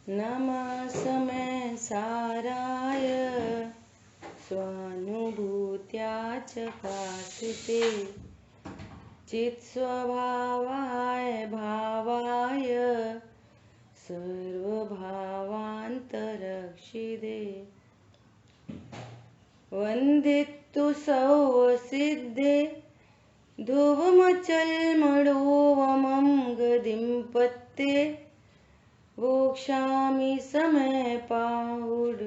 नमः समय साराय स्वानुभूत्या चकासिते चित्स्वभावाय भावाय सर्वभावान्तरक्षिदे वन्दितु सौवसिद्धे ध्रुवमचलमणोवमं गदिं पत्ते वोक्षामि समय पाहुड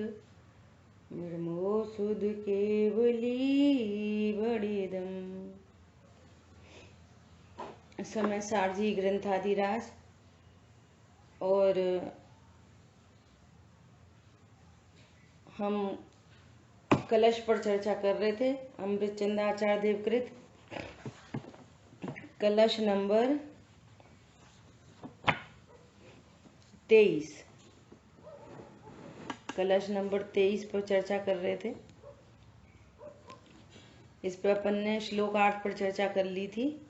ब्रह्मो सुध केवली बड़िदम। समय सारजी ग्रंथाधिराज और हम कलश पर चर्चा कर रहे थे। अमृतचंद आचार्य देवकृत कलश नंबर 23, कलश नंबर 23 पर चर्चा कर रहे थे। इस पर अपन ने श्लोक 8 पर चर्चा कर ली थी।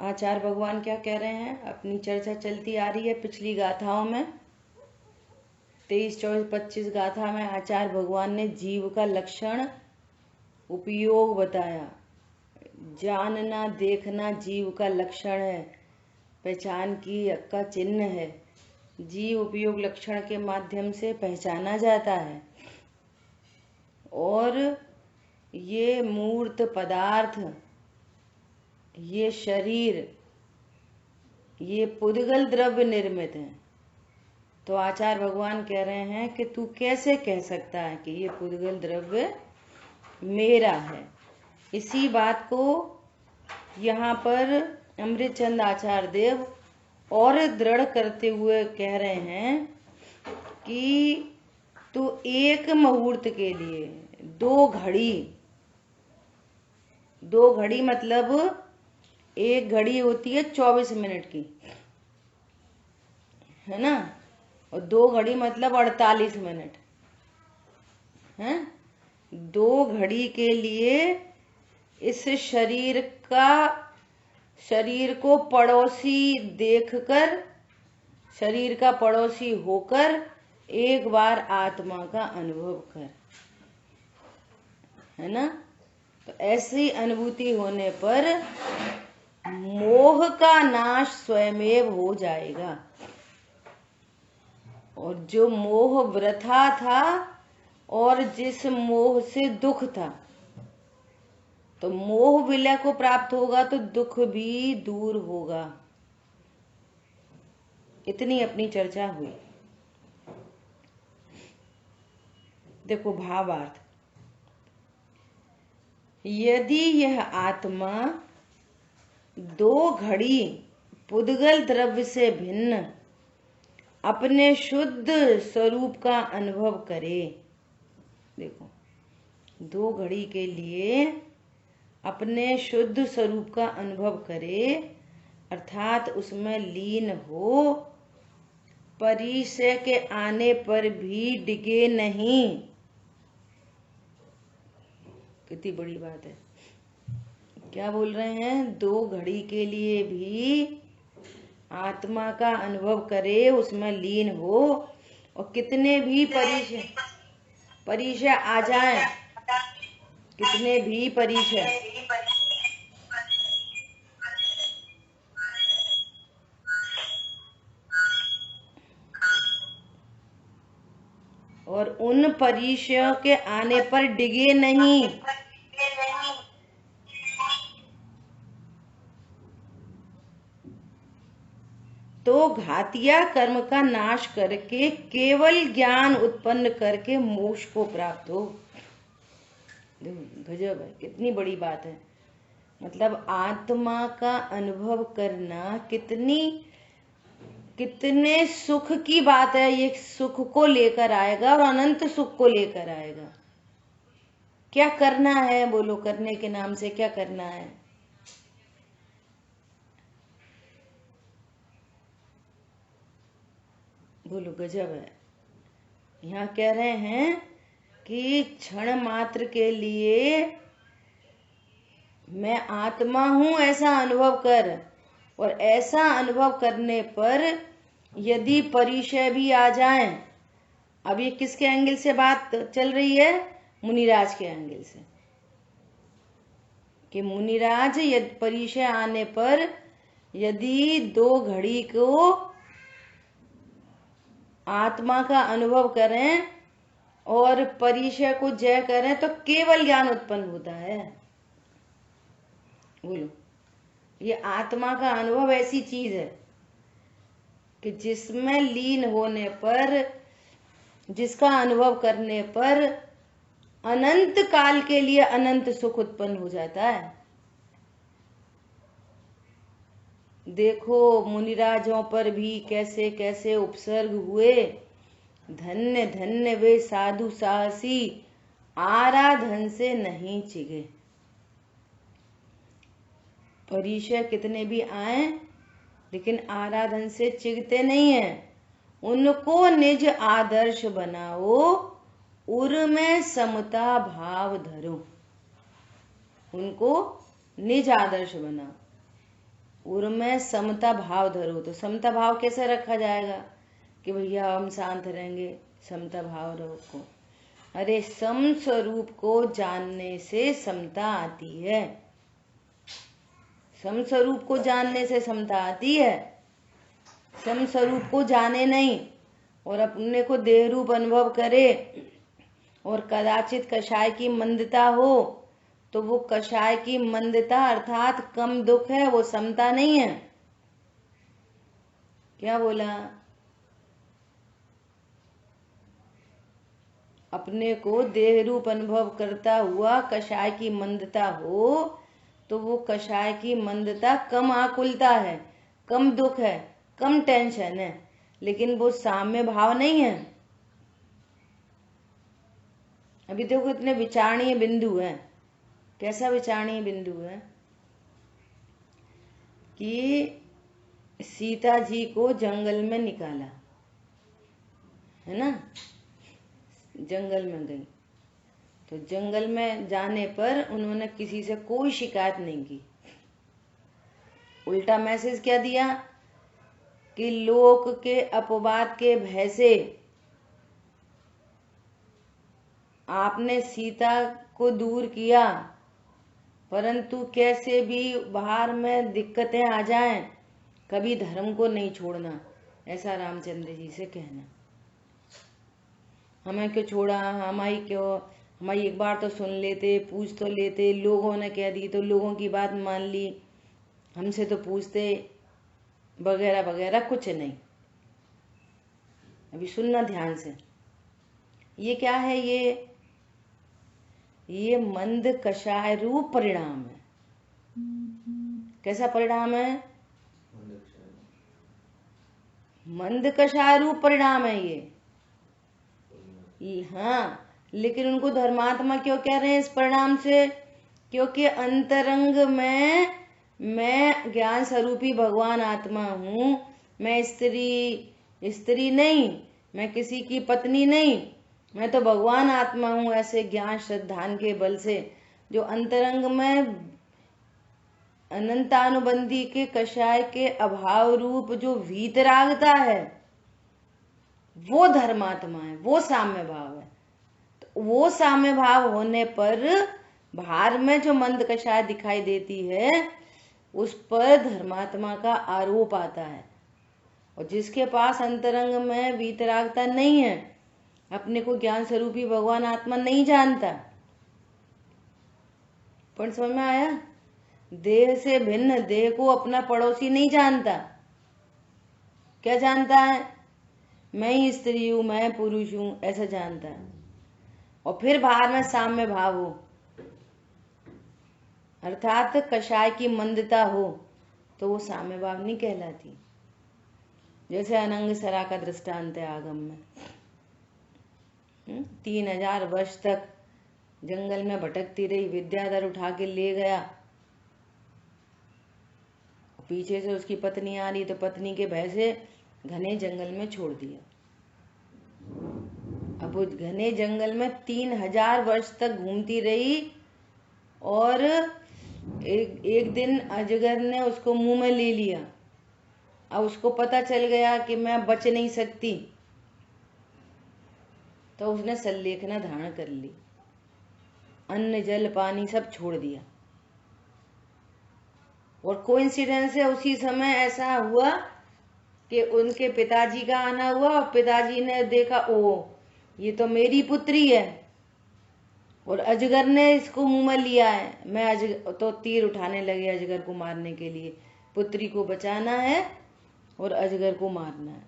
आचार्य भगवान क्या कह रहे हैं, अपनी चर्चा चलती आ रही है पिछली गाथाओं में। 23, 24, 25 गाथा में आचार्य भगवान ने जीव का लक्षण उपयोग बताया। जानना देखना जीव का लक्षण है, पहचान की का चिन्ह है। जीव उपयोग लक्षण के माध्यम से पहचाना जाता है और ये मूर्त पदार्थ, ये शरीर, ये पुद्गल द्रव्य निर्मित है। तो आचार्य भगवान कह रहे हैं कि तू कैसे कह सकता है कि ये पुद्गल द्रव्य मेरा है। इसी बात को यहाँ पर अमृतचंद आचार्य देव और दृढ़ करते हुए कह रहे हैं कि तू एक मुहूर्त के लिए दो घड़ी मतलब एक घड़ी होती है 24 मिनट की, है ना, और 2 घड़ी मतलब 48 मिनट है। 2 घड़ी के लिए इस शरीर को पड़ोसी देखकर, शरीर का पड़ोसी होकर एक बार आत्मा का अनुभव कर, है ना। तो ऐसी अनुभूति होने पर मोह का नाश स्वयमेव हो जाएगा। और जो मोह वृथा था और जिस मोह से दुख था, तो मोह विलय को प्राप्त होगा तो दुख भी दूर होगा। इतनी अपनी चर्चा हुई। देखो भावार्थ, यदि यह आत्मा 2 घड़ी पुद्गल द्रव्य से भिन्न अपने शुद्ध स्वरूप का अनुभव करे, देखो 2 घड़ी के लिए अपने शुद्ध स्वरूप का अनुभव करे, अर्थात उसमें लीन हो, परिचय के आने पर भी डिगे नहीं। कितनी बड़ी बात है। क्या बोल रहे हैं, 2 घड़ी के लिए भी आत्मा का अनुभव करे, उसमें लीन हो, और कितने भी परिचय आ जाए, कितने भी परिचय, और उन परिचयों के आने पर डिगे नहीं। तो घातिया कर्म का नाश करके केवल ज्ञान उत्पन्न करके मोक्ष को प्राप्त हो। गजब है, कितनी बड़ी बात है। मतलब आत्मा का अनुभव करना कितने सुख की बात है। ये सुख को लेकर आएगा और अनंत सुख को लेकर आएगा। क्या करना है, बोलो, करने के नाम से क्या करना है? बोलो, गजब है। यहाँ कह रहे हैं कि क्षण मात्र के लिए मैं आत्मा हूं ऐसा अनुभव कर, और ऐसा अनुभव करने पर यदि परिचय भी आ जाए, अब ये किसके एंगल से बात चल रही है? मुनिराज के एंगल से, कि मुनिराज यदि परिचय आने पर यदि 2 घड़ी को आत्मा का अनुभव करें और परिचय को जय करें तो केवल ज्ञान उत्पन्न होता है। बोलो, ये आत्मा का अनुभव ऐसी चीज है कि जिसमें लीन होने पर, जिसका अनुभव करने पर अनंत काल के लिए अनंत सुख उत्पन्न हो जाता है। देखो मुनिराजों पर भी कैसे कैसे उपसर्ग हुए। धन्य धन्य वे साधु साहसी, आराधन से नहीं चिगे। परिचय कितने भी आए लेकिन आराधन से चिगते नहीं है। उनको निज आदर्श बनाओ, उर में समता भाव धरो। उनको निज आदर्श बनाओ, उर में समता भाव धरो। तो समता भाव कैसे रखा जाएगा कि भैया हम शांत रहेंगे, समता भाव रखो? अरे सम स्वरूप को जानने से समता आती है। सम स्वरूप को जानने से समता आती है। सम स्वरूप को जाने नहीं और अपने को देह रूप अनुभव करे और कदाचित कषाय की मंदता हो, तो वो कषाय की मंदता अर्थात कम दुख है, वो समता नहीं है। क्या बोला? अपने को देह रूप अनुभव करता हुआ कषाय की मंदता हो तो वो कषाय की मंदता कम आकुलता है, कम दुख है, कम टेंशन है, लेकिन वो साम्य भाव नहीं है। अभी देखो इतने विचारणीय बिंदु हैं। कैसा विचारणीय बिंदु है कि सीता जी को जंगल में निकाला, है ना, जंगल में गई, तो जंगल में जाने पर उन्होंने किसी से कोई शिकायत नहीं की। उल्टा मैसेज क्या दिया कि लोक के अपवाद के भय से आपने सीता को दूर किया, परंतु कैसे भी बाहर में दिक्कतें आ जाएं, कभी धर्म को नहीं छोड़ना। ऐसा रामचंद्र जी से कहना। हमें क्यों छोड़ा, हमारी एक बार तो सुन लेते, पूछ तो लेते। लोगों ने कह दी तो लोगों की बात मान ली, हमसे तो पूछते, वगैरह वगैरह कुछ नहीं। अभी सुनना ध्यान से। ये क्या है? ये मंद कषाय रूप परिणाम है। कैसा परिणाम है? मंद कषाय रूप परिणाम है ये। हाँ, लेकिन उनको धर्मात्मा क्यों कह रहे हैं इस परिणाम से? क्योंकि अंतरंग में मैं ज्ञान स्वरूपी भगवान आत्मा हूँ। मैं स्त्री नहीं, मैं किसी की पत्नी नहीं, मैं तो भगवान आत्मा हूँ। ऐसे ज्ञान श्रद्धान के बल से जो अंतरंग में अनंतानुबंधी के कषाय के अभाव रूप जो वीतरागता है, वो धर्मात्मा है, वो साम्य भाव है। तो वो साम्य भाव होने पर बाहर में जो मंद कषाय दिखाई देती है उस पर धर्मात्मा का आरोप आता है। और जिसके पास अंतरंग में वीतरागता नहीं है, अपने को ज्ञान स्वरूपी भगवान आत्मा नहीं जानता। पर समझ में आया? देह से भिन्न, देह को अपना पड़ोसी नहीं जानता। क्या जानता है? मैं ही स्त्री हूं, मैं पुरुष हूं, ऐसा जानता है। और फिर बाहर में साम्य भाव हो, अर्थात कषाय की मंदता हो, तो वो साम्य भाव नहीं कहलाती। जैसे अनंग सरा का दृष्टांत है आगम में। 3000 वर्ष तक जंगल में भटकती रही, विद्याधर उठा के ले गया, पीछे से उसकी पत्नी आ रही तो पत्नी के भय से घने जंगल में छोड़ दिया। अब वो घने जंगल में 3000 वर्ष तक घूमती रही और एक दिन अजगर ने उसको मुंह में ले लिया। अब उसको पता चल गया कि मैं बच नहीं सकती, तो उसने सल्लेखना धारण कर ली, अन्न जल पानी सब छोड़ दिया। और कोइंसिडेंस है, उसी समय ऐसा हुआ कि उनके पिताजी का आना हुआ और पिताजी ने देखा, ओ ये तो मेरी पुत्री है और अजगर ने इसको मुंह में लिया है। मैं अजगर तो तीर उठाने लगे अजगर को मारने के लिए। पुत्री को बचाना है और अजगर को मारना है।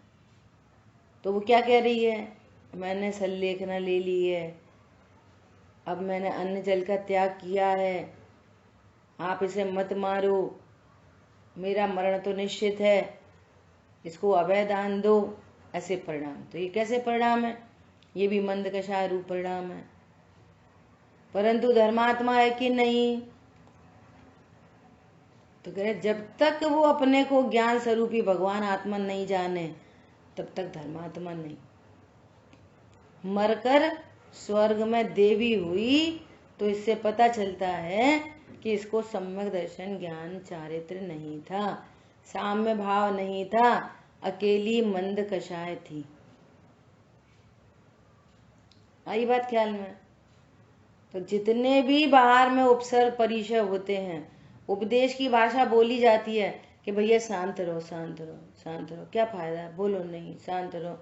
तो वो क्या कह रही है, मैंने सल्लेखना ले ली है, अब मैंने अन्न जल का त्याग किया है, आप इसे मत मारो, मेरा मरण तो निश्चित है, इसको अभय दान दो। ऐसे परिणाम। तो ये कैसे परिणाम है, ये भी मंद कषाय रूप परिणाम है। परंतु धर्मात्मा है कि नहीं, तो कह रहे जब तक वो अपने को ज्ञान स्वरूपी भगवान आत्मा नहीं जाने तब तक धर्मात्मा नहीं। मरकर स्वर्ग में देवी हुई तो इससे पता चलता है कि इसको सम्यक दर्शन ज्ञान चारित्र नहीं था, साम्य भाव नहीं था, अकेली मंद कषाय थी। आई बात ख्याल में। तो जितने भी बाहर में उपसर्ग परिचय होते हैं, उपदेश की भाषा बोली जाती है कि भैया शांत रहो, शांत रहो, शांत रहो, क्या फायदा, बोलो नहीं, शांत रहो,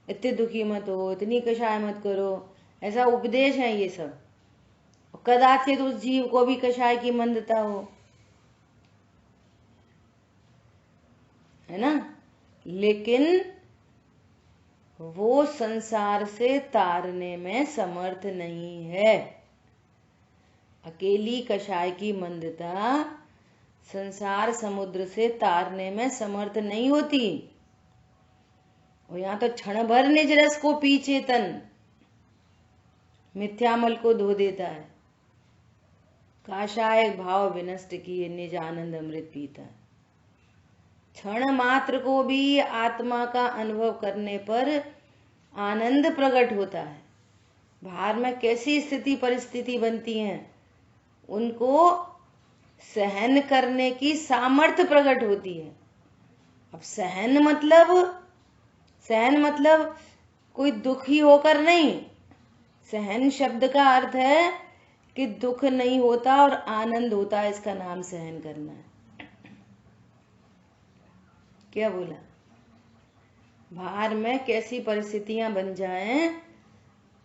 इतने दुखी मत हो, इतनी कषाय मत करो, ऐसा उपदेश है ये सब। कदाचित उस जीव को भी कषाय की मंदता हो, है ना, लेकिन वो संसार से तारने में समर्थ नहीं है। अकेली कषाय की मंदता संसार समुद्र से तारने में समर्थ नहीं होती। और यहां तो क्षण भर निज रस को पी चेतन मिथ्यामल को धो देता है, काषाय भाव विनष्ट किए निज आनंद अमृत पीता है। क्षण मात्र को भी आत्मा का अनुभव करने पर आनंद प्रकट होता है। बाहर में कैसी स्थिति परिस्थिति बनती हैं, उनको सहन करने की सामर्थ्य प्रकट होती है। अब सहन मतलब कोई दुखी होकर नहीं। सहन शब्द का अर्थ है कि दुख नहीं होता और आनंद होता है, इसका नाम सहन करना है। क्या बोला, बाहर में कैसी परिस्थितियां बन जाएं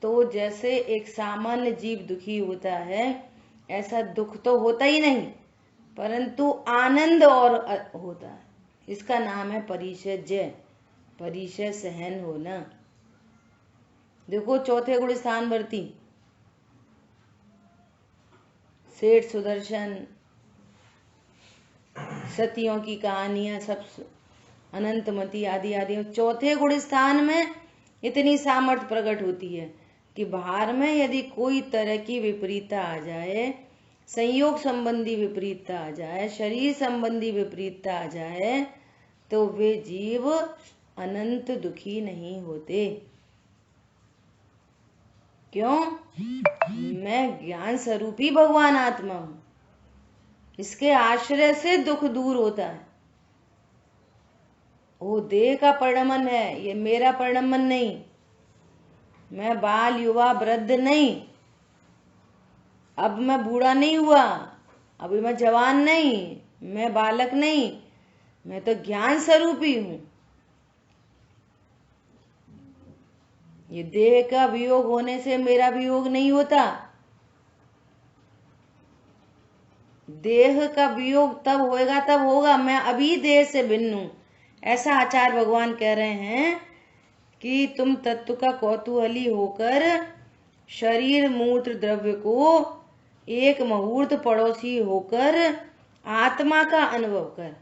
तो जैसे एक सामान्य जीव दुखी होता है, ऐसा दुख तो होता ही नहीं, परंतु आनंद और होता है। इसका नाम है परिचय जय, परिचय सहन होना। देखो चौथे गुण स्थान वर्ती सेठ सुदर्शन, सतियों की कहानियां सब, अनंतमती आदि आदि, चौथे गुण स्थान में इतनी सामर्थ्य प्रकट होती है कि बाहर में यदि कोई तरह की विपरीतता आ जाए, संयोग संबंधी विपरीतता आ जाए, शरीर संबंधी विपरीतता आ जाए, तो वे जीव अनंत दुखी नहीं होते। क्यों, मैं ज्ञान स्वरूपी भगवान आत्मा हूं, इसके आश्रय से दुख दूर होता है। वो देह का परिणमन है, ये मेरा परिणमन नहीं। मैं बाल युवा वृद्ध नहीं, अब मैं बूढ़ा नहीं हुआ, अभी मैं जवान नहीं, मैं बालक नहीं, मैं तो ज्ञान स्वरूपी हूं। ये देह का वियोग होने से मेरा वियोग नहीं होता। देह का वियोग तब होएगा, तब होगा, मैं अभी देह से भिन्न हूं। ऐसा आचार्य भगवान कह रहे हैं कि तुम तत्व का कौतूहली होकर शरीर मूत्र द्रव्य को एक मुहूर्त पड़ोसी होकर आत्मा का अनुभव कर।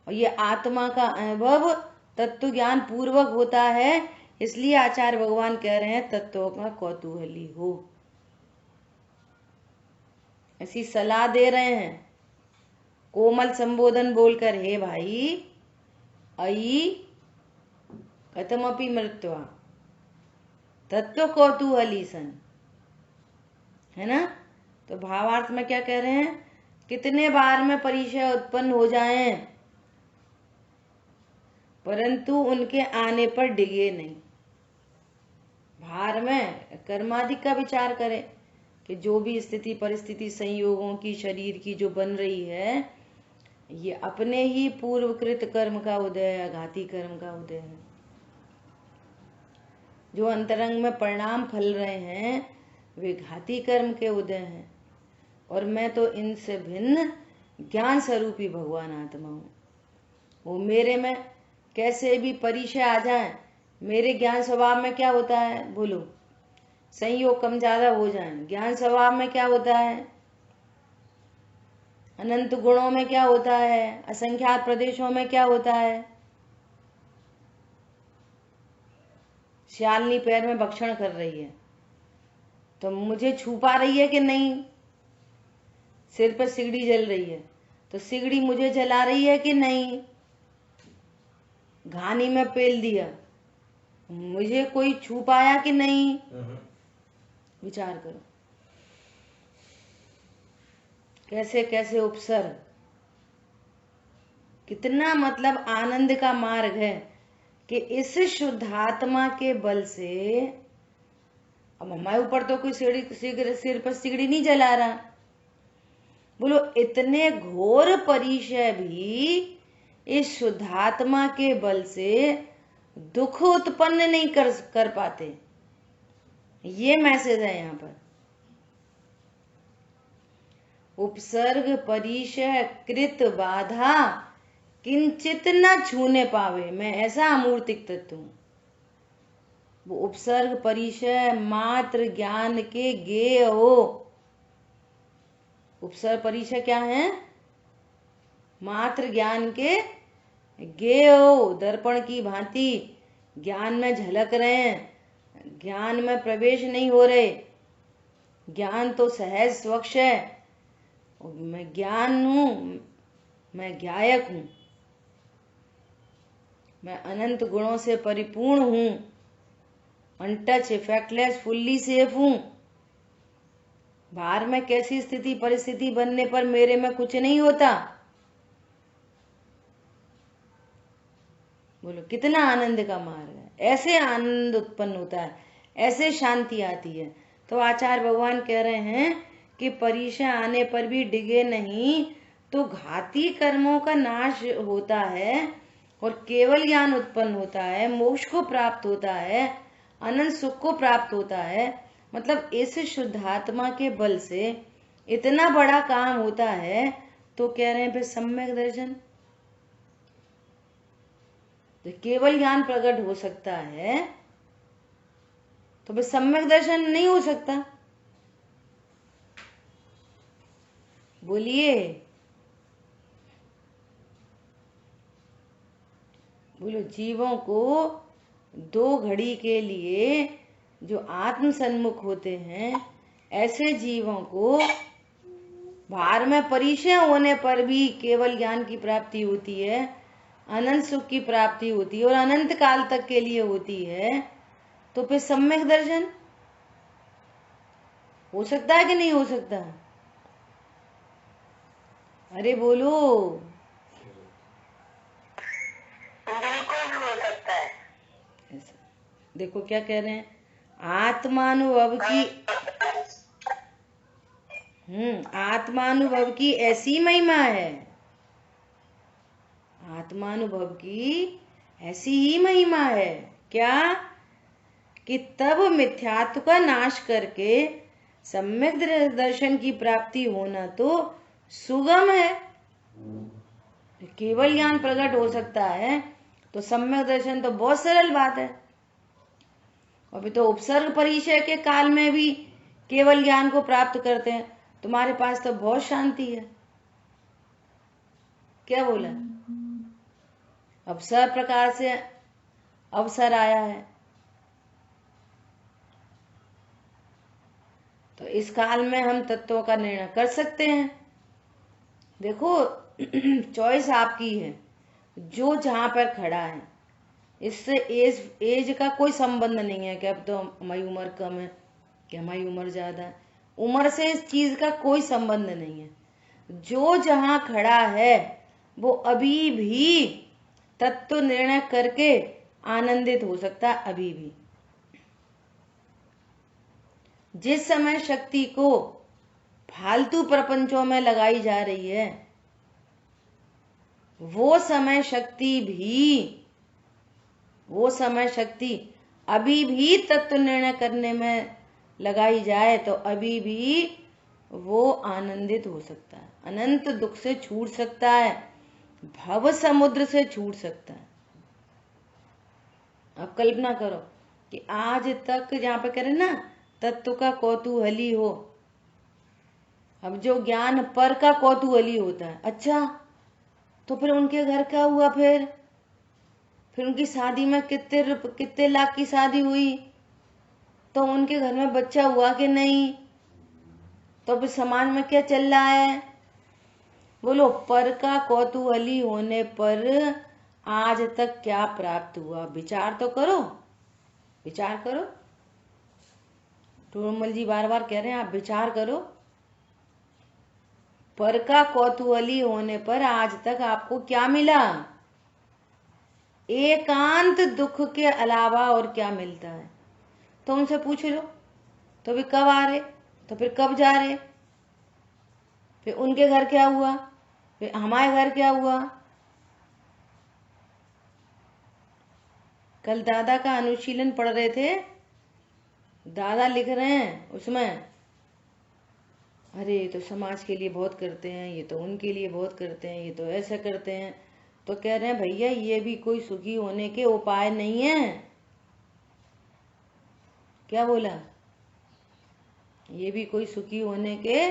और ये आत्मा का अनुभव तत्व ज्ञान पूर्वक होता है, इसलिए आचार्य भगवान कह रहे हैं तत्वों का कौतूहली हो। ऐसी सलाह दे रहे हैं, कोमल संबोधन बोलकर, हे भाई, अयि कथमपि मृत्वा तत्व कौतूहली सन, है ना। तो भावार्थ में क्या कह रहे हैं, कितने बार में परिचय उत्पन्न हो जाएं परंतु उनके आने पर डिगे नहीं। भार में कर्माधिक का विचार करें कि जो भी स्थिति परिस्थिति संयोगों की शरीर की जो बन रही है, ये अपने ही पूर्वकृत कर्म का उदय है, घाती कर्म का उदय है। जो अंतरंग में परिणाम फल रहे हैं वे घाती कर्म के उदय हैं, और मैं तो इनसे भिन्न ज्ञान स्वरूपी भगवान आत्मा हूं। वो मेरे में कैसे भी परिचय आ जाए, मेरे ज्ञान स्वभाव में क्या होता है, बोलो, संयोग कम ज्यादा हो जाए, ज्ञान स्वभाव में क्या होता है, अनंत गुणों में क्या होता है, असंख्यात प्रदेशों में क्या होता है। श्यालनी पैर में भक्षण कर रही है तो मुझे छू पा रही है कि नहीं, सिर पर सिगड़ी जल रही है तो सिगड़ी मुझे जला रही है कि नहीं, घानी में पेल दिया, मुझे कोई छू पाया कि नहीं, विचार करो। कैसे कैसे उपसर्ग, कितना मतलब आनंद का मार्ग है कि इस शुद्धात्मा के बल से, अब हमारे ऊपर तो कोई सिर पर सिगड़ी नहीं जला रहा, बोलो इतने घोर परिचय भी इस शुद्धात्मा के बल से दुख उत्पन्न नहीं कर पाते। ये मैसेज है यहाँ पर। उपसर्ग परिचय कृत बाधा किंचित न छूने पावे, मैं ऐसा अमूर्तिक तत्व हूं। वो उपसर्ग परिचय मात्र ज्ञान के गेय हो। उपसर्ग परिचय क्या है, मात्र ज्ञान के गेय हो, दर्पण की भांति ज्ञान में झलक रहे हैं, ज्ञान में प्रवेश नहीं हो रहे। ज्ञान तो सहज स्वच्छ है, मैं ज्ञान हूं, मैं ज्ञायक हूं, मैं अनंत गुणों से परिपूर्ण हूं, अनटच इफेक्टलेस फुल्ली सेफ हूं। बाहर में कैसी स्थिति परिस्थिति बनने पर मेरे में कुछ नहीं होता। बोलो कितना आनंद का मार्ग है, ऐसे आनंद उत्पन्न होता है, ऐसे शांति आती है। तो आचार्य भगवान कह रहे हैं कि परिचय आने पर भी डिगे नहीं तो घाती कर्मों का नाश होता है और केवल ज्ञान उत्पन्न होता है, मोक्ष को प्राप्त होता है, अनंत सुख को प्राप्त होता है। मतलब इस शुद्धात्मा के बल से इतना बड़ा काम होता है। तो कह रहे हैं फिर सम्यक दर्शन, तो केवल ज्ञान प्रकट हो सकता है तो फिर सम्यक दर्शन नहीं हो सकता। बोलिए, बोलो जीवों को 2 घड़ी के लिए जो आत्म सन्मुख होते हैं, ऐसे जीवों को बाहर में परिचय होने पर भी केवल ज्ञान की प्राप्ति होती है, अनंत सुख की प्राप्ति होती है और अनंत काल तक के लिए होती है। तो फिर सम्यक दर्शन हो सकता है कि नहीं हो सकता? अरे बोलो। बिल्कुल हो सकता है। ऐसा देखो क्या कह रहे हैं, आत्मानुभव की आत्मानुभव की ऐसी महिमा है, आत्मानुभव की ऐसी ही महिमा है क्या कि तब मिथ्यात्व का नाश करके सम्यक दर्शन की प्राप्ति होना तो सुगम है। केवल ज्ञान प्रकट हो सकता है तो सम्यक दर्शन तो बहुत सरल बात है। अभी तो उपसर्ग परिचय के काल में भी केवल ज्ञान को प्राप्त करते हैं। तुम्हारे पास तो बहुत शांति है। क्या बोला? अवसर प्रकार से अवसर आया है तो इस काल में हम तत्वों का निर्णय कर सकते हैं। देखो चॉइस आपकी है, जो जहां पर खड़ा है। इससे एज का कोई संबंध नहीं है कि अब तो हमारी उम्र कम है कि हमारी उम्र ज्यादा है। उम्र से इस चीज का कोई संबंध नहीं है। जो जहां खड़ा है वो अभी भी तत्व निर्णय करके आनंदित हो सकता है। अभी भी जिस समय शक्ति को फालतू प्रपंचों में लगाई जा रही है, वो समय शक्ति अभी भी तत्व निर्णय करने में लगाई जाए तो अभी भी वो आनंदित हो सकता है, अनंत दुख से छूट सकता है, भव समुद्र से छूट सकता है। अब कल्पना करो कि आज तक जहां पे कह रहे ना तत्व का कौतूहली हो, अब जो ज्ञान पर का कौतूहली होता है, अच्छा तो फिर उनके घर क्या हुआ? फिर उनकी शादी में कितने लाख की शादी हुई, तो उनके घर में बच्चा हुआ कि नहीं, तो फिर समाज में क्या चल रहा है? बोलो, पर का कौतूहली होने पर आज तक क्या प्राप्त हुआ? विचार तो करो, विचार करो। टोरमल जी बार बार कह रहे हैं आप विचार करो। पर का कौतूहली होने पर आज तक आपको क्या मिला? एकांत दुख के अलावा और क्या मिलता है? तो उनसे पूछ लो, तो फिर कब आ रहे, तो फिर कब जा रहे, फिर उनके घर क्या हुआ, फिर हमारे घर क्या हुआ? कल दादा का अनुशीलन पढ़ रहे थे, दादा लिख रहे हैं उसमें, अरे ये तो समाज के लिए बहुत करते हैं, ये तो उनके लिए बहुत करते हैं, ये तो ऐसा करते हैं। तो कह रहे हैं भैया ये भी कोई सुखी होने के उपाय नहीं है। क्या बोला? ये भी कोई सुखी होने के,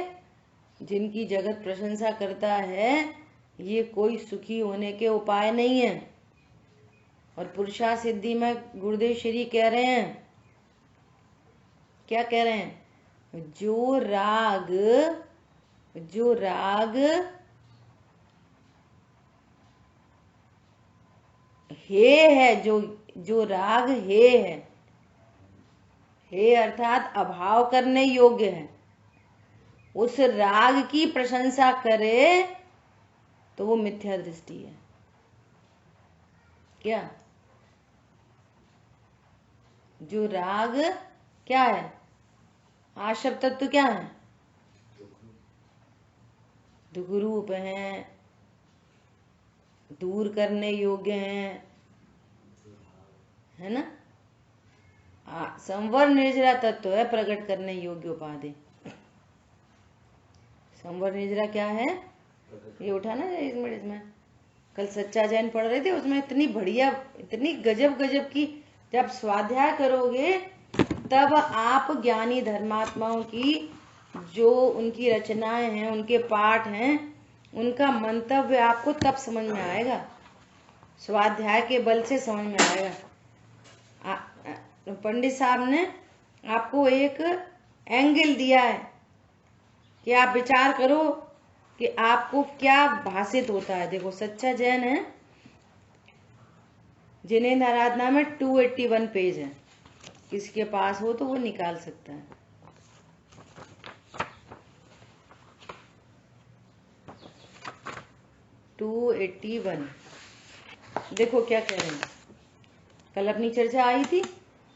जिनकी जगत प्रशंसा करता है, ये कोई सुखी होने के उपाय नहीं है। और पुरुषा सिद्धि में गुरुदेव श्री कह रहे हैं, क्या कह रहे हैं? जो राग हे है, जो राग हे अर्थात अभाव करने योग्य है, उस राग की प्रशंसा करे तो वो मिथ्या दृष्टि है। क्या? जो राग क्या है? आशव तत्व क्या है? दुख रूप है, दूर करने योग्य है ना? संवर निर्जरा तत्व है, प्रकट करने योग्य उपाधि। संवर निर्जरा क्या है? ये उठा ना इसमें कल सच्चा जैन पढ़ रहे थे, उसमें इतनी बढ़िया, इतनी गजब की, जब स्वाध्याय करोगे तब आप ज्ञानी धर्मात्माओं की जो उनकी रचनाएं हैं, उनके पाठ हैं, उनका मंतव्य आपको तब समझ में आएगा, स्वाध्याय के बल से समझ में आएगा। पंडित साहब ने आपको एक एंगल दिया है कि आप विचार करो कि आपको क्या भाषित होता है। देखो, सच्चा जैन है, जिनेंद्र आराधना में 281 पेज है, किसके पास हो तो वो निकाल सकता है। देखो क्या कह रहे हैं, कल अपनी चर्चा आई थी,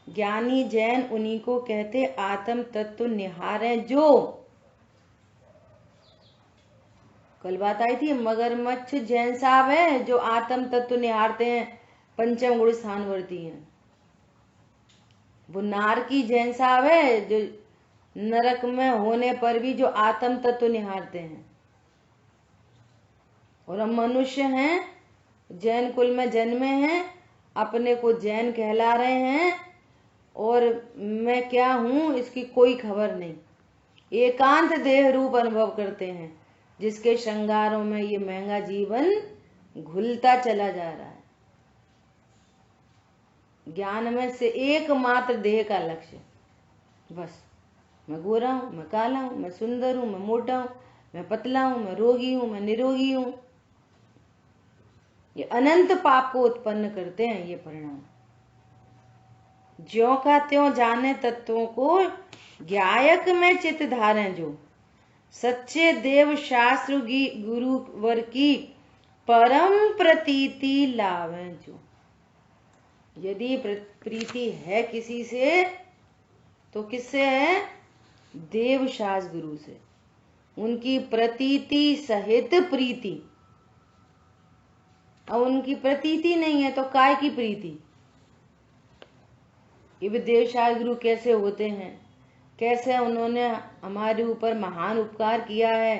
ज्ञानी जैन उन्हीं को कहते आत्म तत्व निहारे जो, कल बात आई थी, मगरमच्छ जैन साहब है जो आत्म तत्व निहारते हैं, पंचम गुण स्थानवर्ती हैं। वो नारकी जैन साहब है जो नरक में होने पर भी जो आत्म तत्व निहारते हैं। और हम मनुष्य हैं, जैन कुल में जन्मे हैं, अपने को जैन कहला रहे हैं, और मैं क्या हूं इसकी कोई खबर नहीं, एकांत देह रूप अनुभव करते हैं, जिसके श्रृंगारों में ये महंगा जीवन घुलता चला जा रहा है। ज्ञान में से एकमात्र देह का लक्ष्य, बस मैं गोरा हूं, मैं काला हूं, मैं सुंदर हूं, मैं मोटा हूं, मैं पतला हूं, मैं रोगी हूं, मैं निरोगी हूं। ये अनंत पाप को उत्पन्न करते हैं ये परिणाम। ज्यों का त्यों जाने तत्वों को, ज्ञायक में चित धारें जो। सच्चे देव शास्त्र गुरु वर की, परम प्रतीति लावें जो। यदि प्रीति है किसी से तो किससे है? देव शास्त्र गुरु से। उनकी प्रतीति सहित प्रीति। और उनकी प्रतीति नहीं है तो काय की प्रीति? ये देव शास्त्र गुरु कैसे होते हैं, कैसे उन्होंने हमारे ऊपर महान उपकार किया है।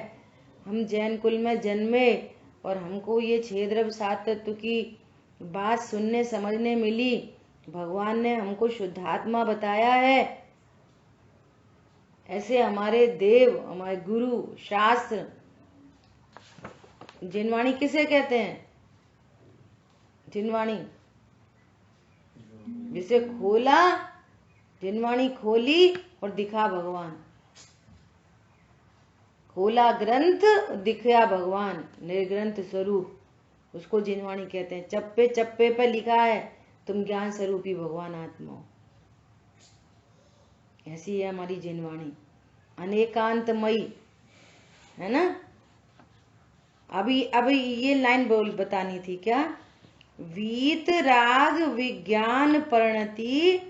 हम जैन कुल में जन्मे और हमको ये छह द्रव्य सात तत्व की बात सुनने समझने मिली। भगवान ने हमको शुद्धात्मा बताया है। ऐसे हमारे देव, हमारे गुरु, शास्त्र, जिनवाणी किसे कहते हैं? जिनवाणी जिसे खोला, जिनवाणी खोली और दिखा भगवान। खोला ग्रंथ, दिखया भगवान, निर्ग्रंथ स्वरूप, उसको जिनवाणी कहते हैं। चप्पे चप्पे पे लिखा है तुम ज्ञान स्वरूपी भगवान आत्मा हो। ऐसी है हमारी जिनवाणी, अनेकांतमयी, है ना। अभी ये लाइन बतानी थी क्या? वीत राग विज्ञान परिणति,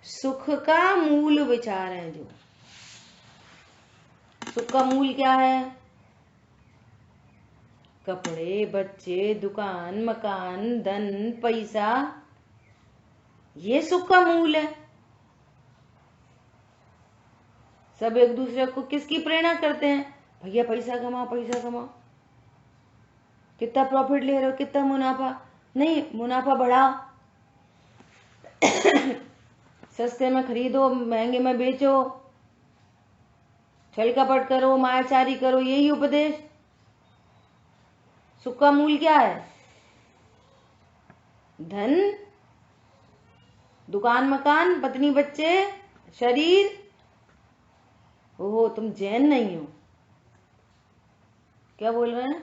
सुख का मूल विचार है जो। सुख का मूल क्या है? कपड़े, बच्चे, दुकान, मकान, धन, पैसा, ये सुख का मूल है। सब एक दूसरे को किसकी प्रेरणा करते हैं? भैया पैसा कमाओ, पैसा कमाओ। कितना प्रॉफिट ले रहे हो, कितना मुनाफा? नहीं, मुनाफा बढ़ाओ, सस्ते में खरीदो, महंगे में बेचो, छल कपट करो, मायाचारी करो, यही उपदेश। सुख का मूल क्या है? धन, दुकान, मकान, पत्नी, बच्चे, शरीर। ओहो, तुम जैन नहीं हो। क्या बोल रहे हैं?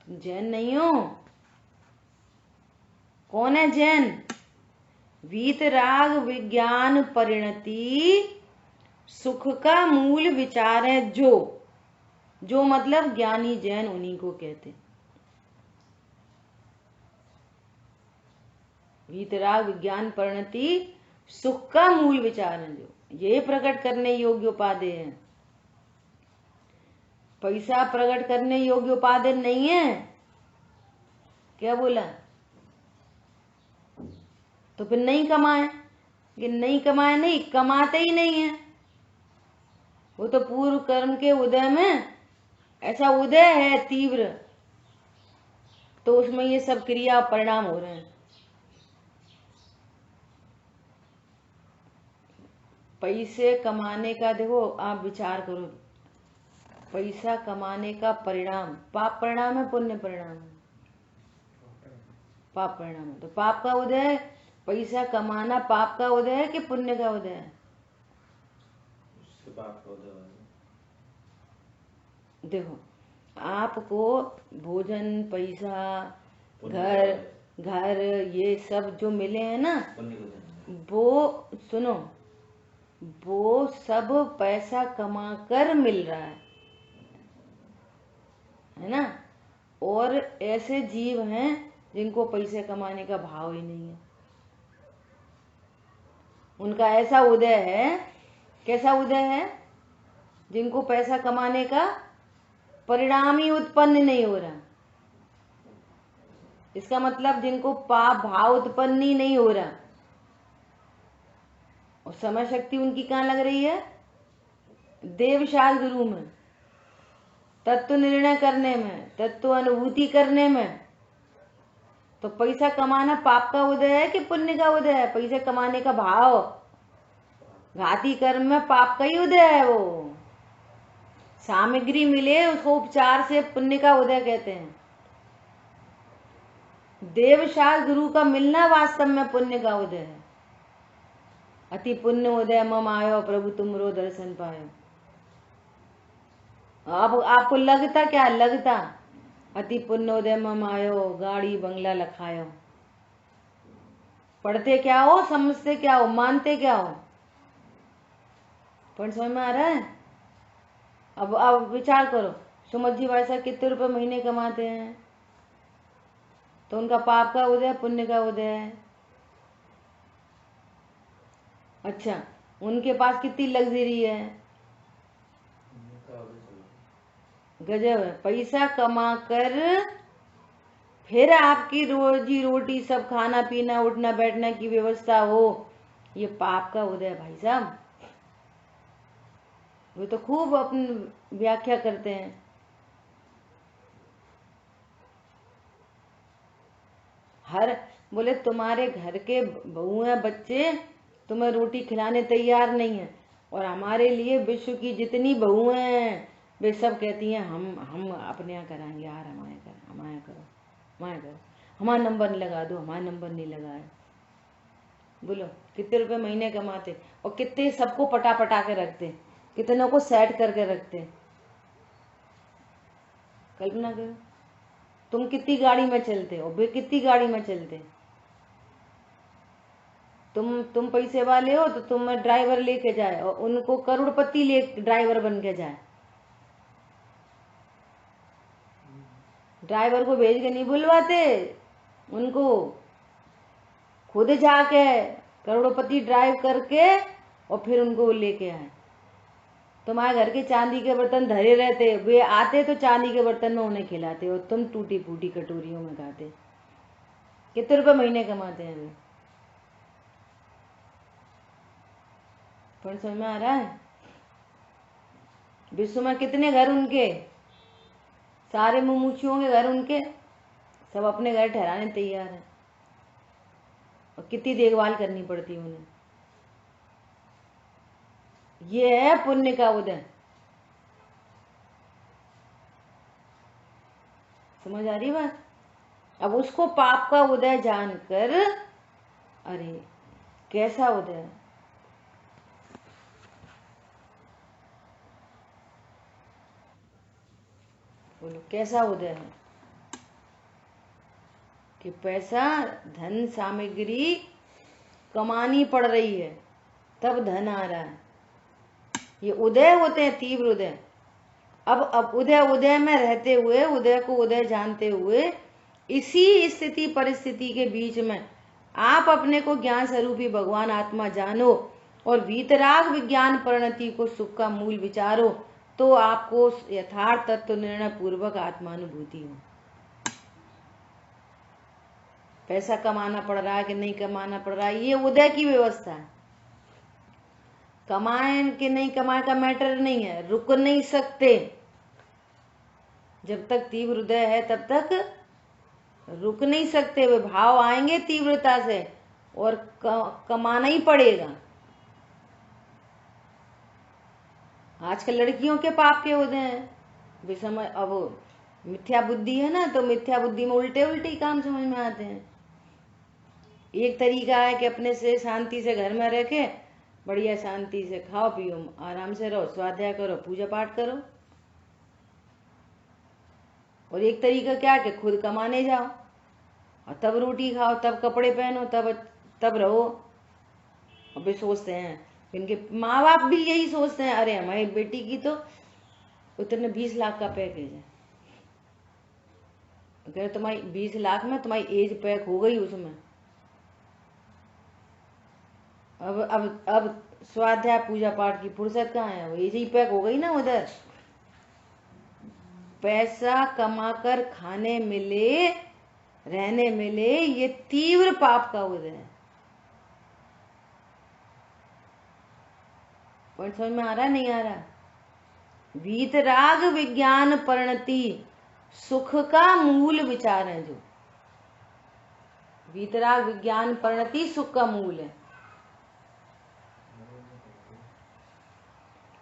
तुम जैन नहीं हो। कौन है जैन? वीतराग विज्ञान परिणति, सुख का मूल विचार है जो मतलब ज्ञानी जैन, उन्हीं को कहते। वीतराग विज्ञान परिणति, सुख का मूल विचार है जो। ये प्रकट करने योग्य उपादेय है। पैसा प्रकट करने योग्य उपादेय नहीं है। क्या बोला? तो फिर नहीं कमाए, ये नहीं कमाए, नहीं कमाते ही नहीं है। वो तो पूर्व कर्म के उदय में ऐसा उदय है तीव्र, तो उसमें ये सब क्रिया परिणाम हो रहे हैं। पैसे कमाने का देखो, आप विचार करो, पैसा कमाने का परिणाम पाप परिणाम है, पुण्य परिणाम है? पाप परिणाम है। तो पाप का उदय है, पैसा कमाना पाप का उदय है कि पुण्य का उदय है? पाप का उदय। देखो, आपको भोजन, पैसा, घर ये सब जो मिले हैं ना, वो सुनो, वो सब पैसा कमा कर मिल रहा है ना। और ऐसे जीव हैं जिनको पैसे कमाने का भाव ही नहीं है। उनका ऐसा उदय है, कैसा उदय है? जिनको पैसा कमाने का परिणाम ही उत्पन्न नहीं हो रहा। इसका मतलब जिनको पाप भाव उत्पन्न ही नहीं हो रहा। और समय शक्ति उनकी कहाँ लग रही है? देवशाल गुरु में, तत्व निर्णय करने में, तत्व अनुभूति करने में। तो पैसा कमाना पाप का उदय है कि पुण्य का उदय है? पैसे कमाने का भाव, घाती कर्म में पाप का ही उदय है। वो सामग्री मिले उसको उपचार से पुण्य का उदय कहते हैं। देवशाल गुरु का मिलना वास्तव में पुण्य का उदय है। अति पुण्य उदय मम आयो, प्रभु तुमरो दर्शन पायो। अब आपको लगता क्या? लगता अति पुण्य उदय मम आयो, गाड़ी बंगला लखायो। पढ़ते क्या हो, समझते क्या हो, मानते क्या हो? पॉइंट समझ में आ रहा है? अब विचार करो, सुमत जी भाई साहब कितने रुपए महीने कमाते हैं? तो उनका पाप का उदय, पुण्य का उदय है। अच्छा, उनके पास कितनी लग्जरी है, गजब है। पैसा कमा कर फिर आपकी रोजी रोटी, सब खाना पीना उठना बैठना की व्यवस्था हो, ये पाप का उदय है भाई साहब। वो तो खूब अपनी व्याख्या करते हैं। हर बोले तुम्हारे घर के बहू हैं, बच्चे तुम्हें रोटी खिलाने तैयार नहीं है, और हमारे लिए विश्व की जितनी बहुएं हैं वे सब कहती हैं हम अपने यहाँ कराएंगे यार, हमारे करो, हमारा नंबर नहीं लगा दो, हमारा नंबर नहीं लगा है। बोलो कितने रुपए महीने कमाते, और कितने सबको पटा पटा के रखते, कितनों को सेट करके रखते। कल्पना करो, तुम कितनी गाड़ी में चलते हो, वे कितनी गाड़ी में चलते। तुम पैसे वाले हो तो तुम्हें ड्राइवर लेके जाए, और उनको करोड़पति ले ड्राइवर बन के जाए। ड्राइवर को भेज के नहीं बुलवाते, उनको खुद जाके करोड़पति ड्राइव करके और फिर उनको लेके आए। तुम्हारे घर के चांदी के बर्तन धरे रहते, वे आते तो चांदी के बर्तन में उन्हें खिलाते, और तुम टूटी फूटी कटोरियों में खाते। कितने रुपए महीने कमाते हैं वे? पर समझ में आ रहा है? विश्व में कितने घर उनके, सारे मुमुक्षुओं के घर उनके, सब अपने घर ठहराने तैयार हैं, और कितनी देखभाल करनी पड़ती है उन्हें। ये है पुण्य का उदय। समझ आ रही बात? अब उसको पाप का उदय जानकर, अरे कैसा उदय है, बोलो कैसा उदय है कि पैसा, धन सामग्री कमानी पड़ रही है तब धन आ रहा है। ये उदय होते हैं, तीव्र उदय। अब उदय में रहते हुए, उदय को उदय जानते हुए, इसी स्थिति परिस्थिति के बीच में आप अपने को ज्ञान स्वरूपी भगवान आत्मा जानो, और वीतराग विज्ञान परिणति को सुख का मूल विचारो, तो आपको यथार्थ तत्व निर्णय पूर्वक आत्मानुभूति हो। पैसा कमाना पड़ रहा है कि नहीं कमाना पड़ रहा है, ये उदय की व्यवस्था है। कमाए कि नहीं कमाए का मैटर नहीं है, रुक नहीं सकते। जब तक तीव्र उदय है तब तक रुक नहीं सकते। वे भाव आएंगे तीव्रता से, और कमाना ही पड़ेगा। आजकल लड़कियों के पाप के उदय हैं, विषम। अब मिथ्या बुद्धि है ना, तो मिथ्या बुद्धि में उल्टे उल्टे काम समझ में आते हैं। एक तरीका है कि अपने से शांति से घर में रह के बढ़िया शांति से खाओ पियो, आराम से रहो, स्वाध्याय करो, पूजा पाठ करो। और एक तरीका क्या कि खुद कमाने जाओ, और तब रोटी खाओ, तब कपड़े पहनो, तब रहो। और वे सोचते हैं, इनके माँ बाप भी यही सोचते हैं, अरे हमारी बेटी की तो उतने 20 लाख का पैकेज है, अगर तुम्हारी 20 लाख में तुम्हारी एज पैक हो गई उसमें। अब स्वाध्याय पूजा पाठ की फुर्सत कहाँ है, वो एज ही पैक हो गई ना उधर। पैसा कमाकर खाने मिले, रहने मिले, ये तीव्र पाप का उदय है। पॉइंट समझ में आ रहा है नहीं आ रहा? वीतराग विज्ञान परिणति सुख का मूल विचार है। जो वीतराग विज्ञान परिणति सुख का मूल है।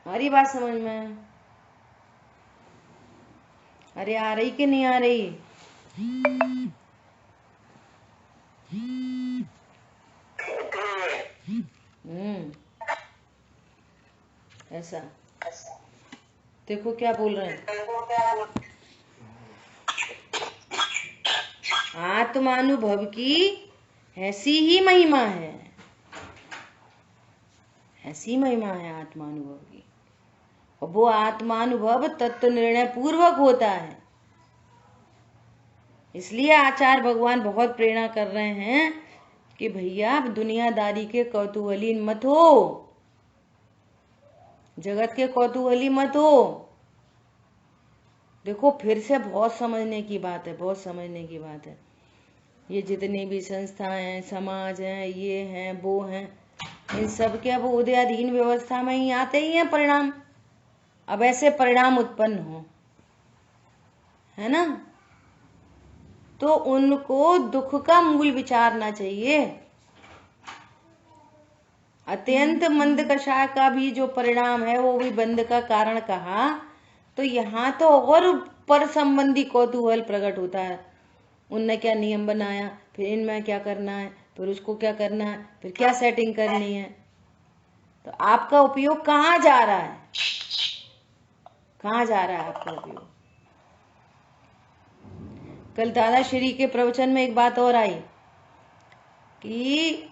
हमारी बात समझ में? अरे आ रही कि नहीं आ रही? ऐसा देखो क्या बोल रहे हैं, आत्मानुभव की ऐसी ही महिमा है, ऐसी महिमा है आत्मानुभव की। और वो आत्मानुभव तत्व निर्णय पूर्वक होता है। इसलिए आचार्य भगवान बहुत प्रेरणा कर रहे हैं कि भैया आप दुनियादारी के कौतूहली मत हो, जगत के कौतूहली मत हो। देखो फिर से बहुत समझने की बात है, बहुत समझने की बात है। ये जितनी भी संस्थाएं हैं, समाज हैं, ये हैं वो हैं, इन सब के अब उदयाधीन व्यवस्था में ही आते ही हैं परिणाम। अब ऐसे परिणाम उत्पन्न हो, है ना, तो उनको दुख का मूल विचारना चाहिए। अत्यंत मंद कषाय का भी जो परिणाम है वो भी बंद का कारण कहा, तो यहाँ तो और पर संबंधी कौतूहल प्रकट होता है। उनने क्या नियम बनाया, फिर इनमें क्या करना है, फिर उसको क्या करना है, फिर क्या सेटिंग करनी है। तो आपका उपयोग कहाँ जा रहा है, कहाँ जा रहा है आपका उपयोग। कल दादाश्री के प्रवचन में एक बात और आई कि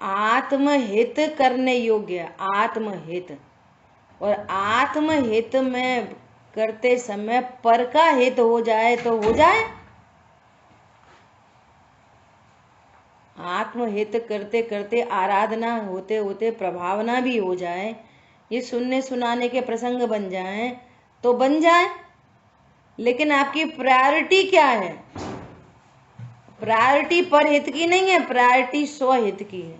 आत्महित करने योग्य, आत्महित, और आत्महित में करते समय पर का हित हो जाए तो हो जाए। आत्महित करते करते आराधना होते होते प्रभावना भी हो जाए, ये सुनने सुनाने के प्रसंग बन जाए तो बन जाए। लेकिन आपकी प्रायोरिटी क्या है? प्रायोरिटी परहित की नहीं है, प्रायोरिटी स्वहित की है।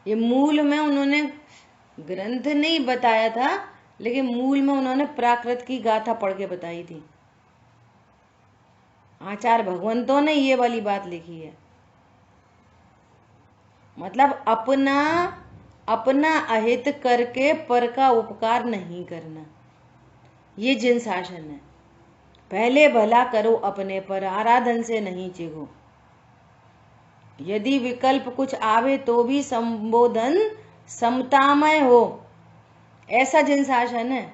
ये मूल में उन्होंने ग्रंथ नहीं बताया था, लेकिन मूल में उन्होंने प्राकृत की गाथा पढ़ के बताई थी। आचार्य भगवंतों ने ये वाली बात लिखी है। मतलब अपना अपना अहित करके पर का उपकार नहीं करना, ये जिन शासन है। पहले भला करो अपने पर, आराधन से नहीं चिघो। यदि विकल्प कुछ आवे तो भी संबोधन समतामय हो, ऐसा जिन शासन है।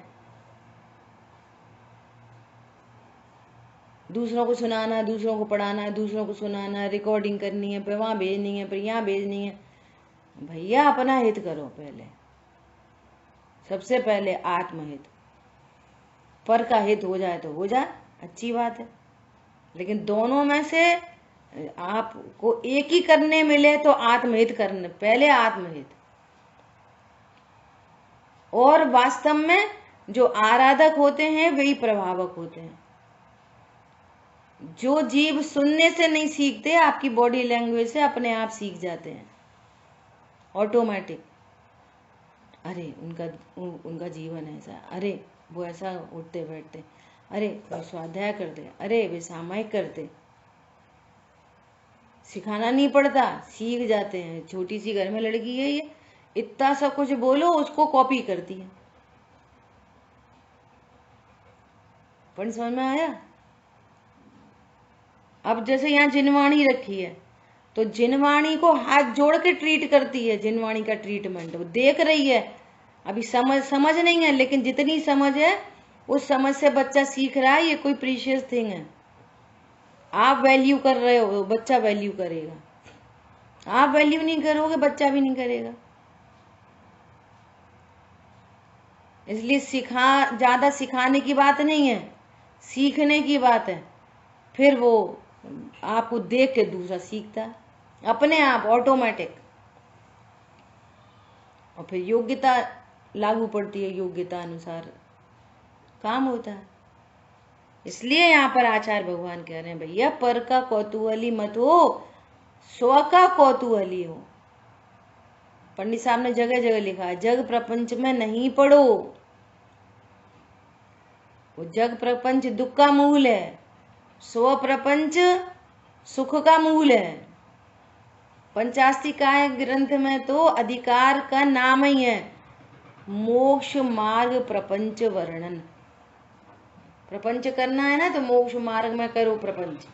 दूसरों को सुनाना, दूसरों को पढ़ाना, दूसरों को सुनाना, रिकॉर्डिंग करनी है, फिर वहां भेजनी है, फिर यहाँ भेजनी है। भैया अपना हित करो पहले, सबसे पहले आत्महित। पर का हित हो जाए तो हो जाए, अच्छी बात है। लेकिन दोनों में से आपको एक ही करने मिले तो आत्महित करने, पहले आत्महित। और वास्तव में जो आराधक होते हैं वही प्रभावक होते हैं। जो जीव सुनने से नहीं सीखते, आपकी बॉडी लैंग्वेज से अपने आप सीख जाते हैं, ऑटोमेटिक। अरे उनका जीवन ऐसा, अरे वो ऐसा उठते बैठते, अरे वो स्वाध्याय करते, अरे वे सामायिक करते। सिखाना नहीं पड़ता, सीख जाते हैं। छोटी सी घर में लड़की है, ये इतना सब कुछ बोलो उसको कॉपी करती है। पण समझ में आया? अब जैसे यहाँ जिनवाणी रखी है, तो जिनवाणी को हाथ जोड़ के ट्रीट करती है। जिनवाणी का ट्रीटमेंट वो देख रही है, अभी समझ नहीं है, लेकिन जितनी समझ है उस समझ से बच्चा सीख रहा है। ये कोई प्रीशियस थिंग है। आप वैल्यू कर रहे हो, बच्चा वैल्यू करेगा। आप वैल्यू नहीं करोगे, बच्चा भी नहीं करेगा। इसलिए ज्यादा सिखाने की बात नहीं है, सीखने की बात है। फिर वो आपको देख के दूसरा सीखता है अपने आप, ऑटोमेटिक। और फिर योग्यता लागू पड़ती है, योग्यता अनुसार काम होता है। इसलिए यहाँ पर आचार्य भगवान कह रहे हैं भैया पर का कौतूहली मत हो, स्व का कौतूहली हो। पंडित साहब ने जगह जगह लिखा है, जग प्रपंच में नहीं पड़ो। वो जग प्रपंच दुख का मूल है, स्व प्रपंच सुख का मूल है। पंचास्तिकाय ग्रंथ में तो अधिकार का नाम ही है, मोक्ष मार्ग प्रपंच वर्णन। प्रपंच करना है ना, तो मोक्ष मार्ग में करो प्रपंच,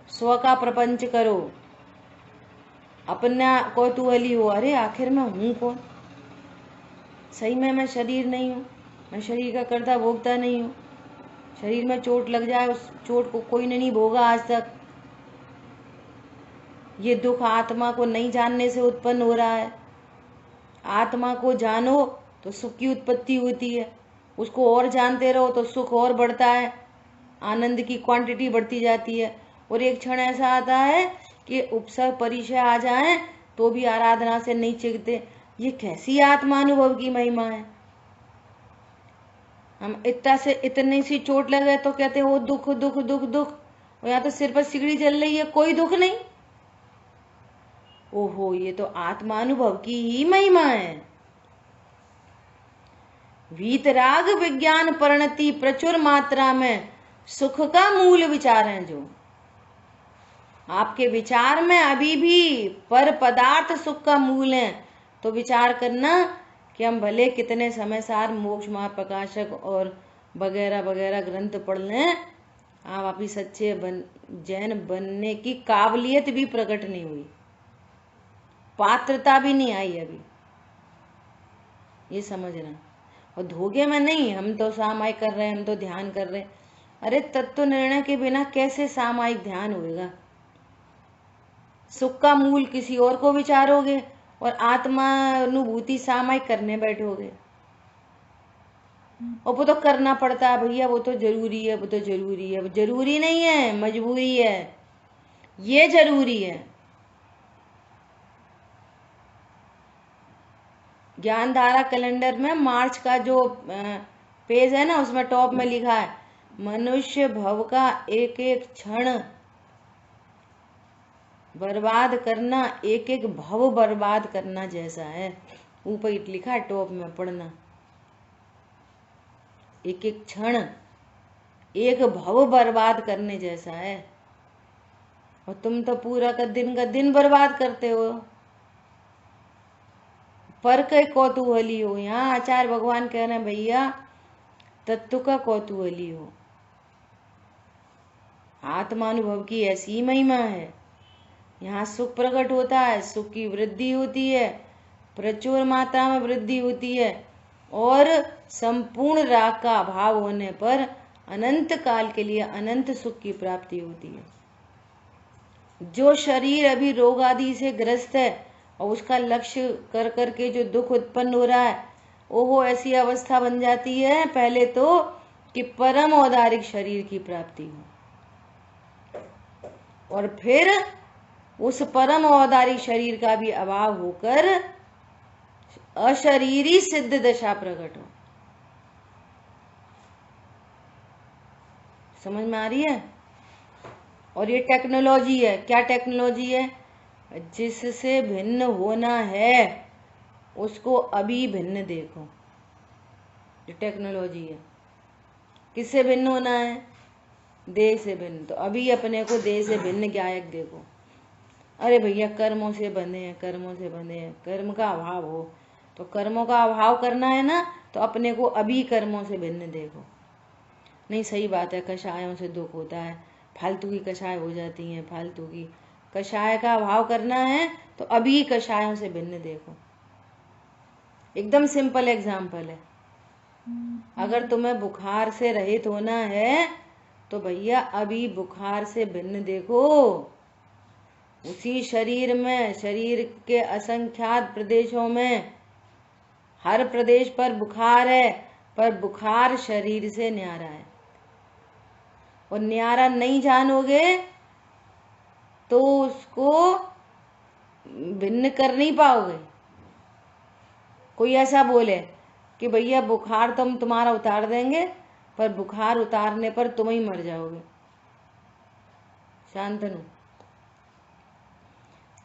स्व का प्रपंच करो, अपना कौतूहली हो। अरे आखिर मैं हूं कौन? सही में मैं शरीर नहीं हूं, मैं शरीर का कर्ता भोगता नहीं हूं। शरीर में चोट लग जाए, उस चोट को कोई ने नहीं भोगा आज तक, ये दुख आत्मा को नहीं जानने से उत्पन्न हो रहा है। आत्मा को जानो तो सुख की उत्पत्ति होती है, उसको और जानते रहो तो सुख और बढ़ता है, आनंद की क्वांटिटी बढ़ती जाती है। और एक क्षण ऐसा आता है कि उपसर्ग परिचय आ जाए तो भी आराधना से नहीं चिढ़ते। ये कैसी आत्मानुभव की महिमा है। हम इतना से इतनी सी चोट लगे तो कहते हैं वो दुख दुख दुख दुख, और यहाँ तो सिर पर सिगड़ी चल रही है, कोई दुख नहीं। ओहो, ये तो आत्मानुभव की ही महिमा है। वीतराग विज्ञान परिणति प्रचुर मात्रा में सुख का मूल विचार है। जो आपके विचार में अभी भी पर पदार्थ सुख का मूल है, तो विचार करना कि हम भले कितने समय सार मोक्ष महाप्रकाशक और वगैरह वगैरह ग्रंथ पढ़ लें, आप अभी सच्चे जैन बनने की काबिलियत भी प्रकट नहीं हुई, पात्रता भी नहीं आई अभी, ये समझना। और धोखे में नहीं, हम तो सामायिक कर रहे हैं, हम तो ध्यान कर रहे हैं। अरे तत्व निर्णय के बिना कैसे सामायिक ध्यान होएगा। सुख का मूल किसी और को विचारोगे और आत्मा अनुभूति सामायिक करने बैठोगे, और वो तो करना पड़ता है भैया, वो तो जरूरी है, वो तो जरूरी है। वो जरूरी नहीं है, मजबूरी है, ये जरूरी है। ज्ञानधारा कैलेंडर में मार्च का जो पेज है ना, उसमें टॉप में लिखा है मनुष्य भव का एक एक क्षण बर्बाद करना एक एक भव बर्बाद करना जैसा है। ऊपर लिखा है टॉप में, पढ़ना। एक एक क्षण एक भव बर्बाद करने जैसा है, और तुम तो पूरा का दिन बर्बाद करते हो। पर के कौतूहली हो। यहाँ आचार्य भगवान कह रहे हैं भैया तत्व का कौतूहली हो। आत्मानुभव की ऐसी महिमा है। यहाँ सुख प्रकट होता है, सुख की वृद्धि होती है, प्रचुर मात्रा में वृद्धि होती है, और संपूर्ण राग का अभाव होने पर अनंत काल के लिए अनंत सुख की प्राप्ति होती है। जो शरीर अभी रोग आदि से ग्रस्त है और उसका लक्ष्य कर करके जो दुख उत्पन्न हो रहा है, ओहो ऐसी अवस्था बन जाती है पहले तो कि परम औदारिक शरीर की प्राप्ति हो, और फिर उस परम औदारिक शरीर का भी अभाव होकर अशरीरी सिद्ध दशा प्रकट हो। समझ में आ रही है? और ये टेक्नोलॉजी है। क्या टेक्नोलॉजी है? जिससे भिन्न होना है उसको अभी भिन्न देखो। ये टेक्नोलॉजी है। किससे भिन्न होना है? देह से भिन्न। तो अभी अपने को देह से भिन्न गायक देखो। अरे भैया कर्मों से बंधे हैं, कर्मों से बंधे हैं, कर्म का अभाव हो तो कर्मों का अभाव करना है ना, तो अपने को अभी कर्मों से भिन्न देखो। नहीं, सही बात है, कषायों से दुख होता है, फालतू की कषाय हो जाती हैं, फालतू की कषाय का अभाव करना है तो अभी कषायों से भिन्न देखो। एकदम सिंपल एग्जाम्पल है। अगर तुम्हें बुखार से रहित होना है तो भैया अभी बुखार से भिन्न देखो। उसी शरीर में, शरीर के असंख्यात प्रदेशों में हर प्रदेश पर बुखार है, पर बुखार शरीर से न्यारा है, और न्यारा नहीं जानोगे तो उसको भिन्न कर नहीं पाओगे। कोई ऐसा बोले कि भैया बुखार तो हम तुम्हारा उतार देंगे, पर बुखार उतारने पर तुम ही मर जाओगे। शांतनु,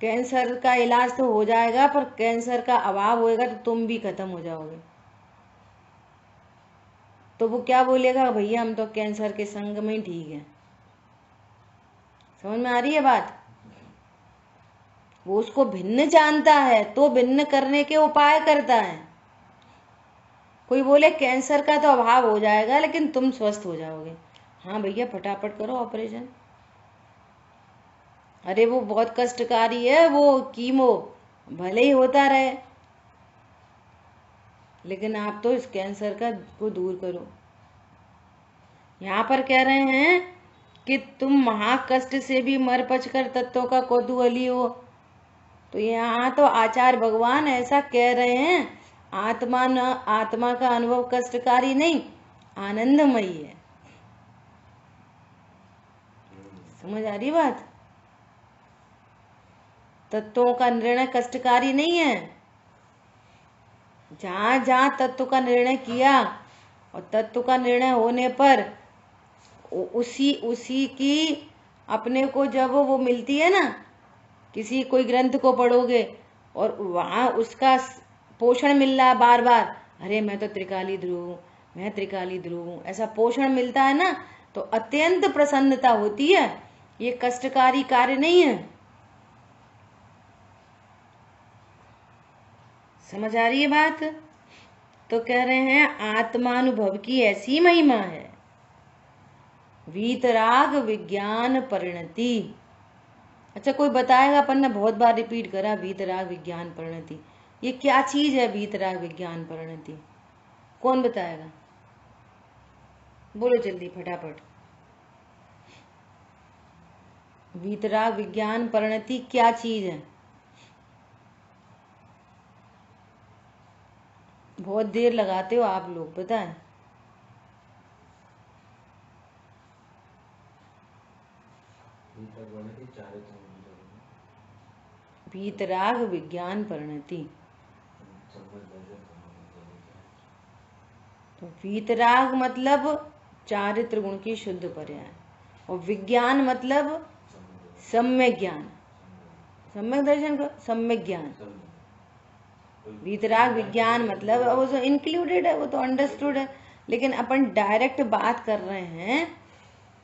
कैंसर का इलाज तो हो जाएगा, पर कैंसर का अभाव होएगा तो तुम भी खत्म हो जाओगे। तो वो क्या बोलेगा? भैया हम तो कैंसर के संग में ही ठीक है। समझ में आ रही है बात? वो उसको भिन्न जानता है तो भिन्न करने के उपाय करता है। कोई बोले कैंसर का तो अभाव हो जाएगा लेकिन तुम स्वस्थ हो जाओगे। हाँ भैया फटाफट करो ऑपरेशन। अरे वो बहुत कष्टकारी है, वो कीमो भले ही होता रहे, लेकिन आप तो इस कैंसर का को दूर करो। यहाँ पर कह रहे हैं कि तुम महाकष्ट से भी मर पच कर तत्वों का कौतूहली हो। तो यहाँ तो आचार्य भगवान ऐसा कह रहे हैं, आत्मा का अनुभव कष्टकारी नहीं, आनंदमयी है। समझ आ रही बात? तत्वों का निर्णय कष्टकारी नहीं है। जहां जहां तत्व का निर्णय किया और तत्व का निर्णय होने पर उसी की अपने को जब वो मिलती है ना, किसी कोई ग्रंथ को पढ़ोगे और वहां उसका पोषण मिल रहा है बार बार, अरे मैं तो त्रिकाली ध्रुव हूँ, मैं त्रिकाली ध्रुव हूँ, ऐसा पोषण मिलता है ना, तो अत्यंत प्रसन्नता होती है। ये कष्टकारी कार्य नहीं है। समझ आ रही है बात? तो कह रहे हैं आत्मानुभव की ऐसी महिमा है, वीतराग विज्ञान परिणति। अच्छा, कोई बताएगा? अपन ने बहुत बार रिपीट करा वीतराग विज्ञान परिणति। ये क्या चीज है वीतराग विज्ञान परिणति? कौन बताएगा? बोलो जल्दी फटाफट। वीतराग विज्ञान परिणति क्या चीज है? बहुत देर लगाते हो आप लोग, बताएं। वीतराग विज्ञान परिणति। तो वीतराग मतलब चारित्र गुण की शुद्ध पर्याय, और विज्ञान मतलब सम्यक ज्ञान, सम्यक दर्शन का सम्यक ज्ञान। वीतराग विज्ञान मतलब वो तो इंक्लूडेड है, वो तो अंडरस्टूड है, लेकिन अपन डायरेक्ट बात कर रहे हैं।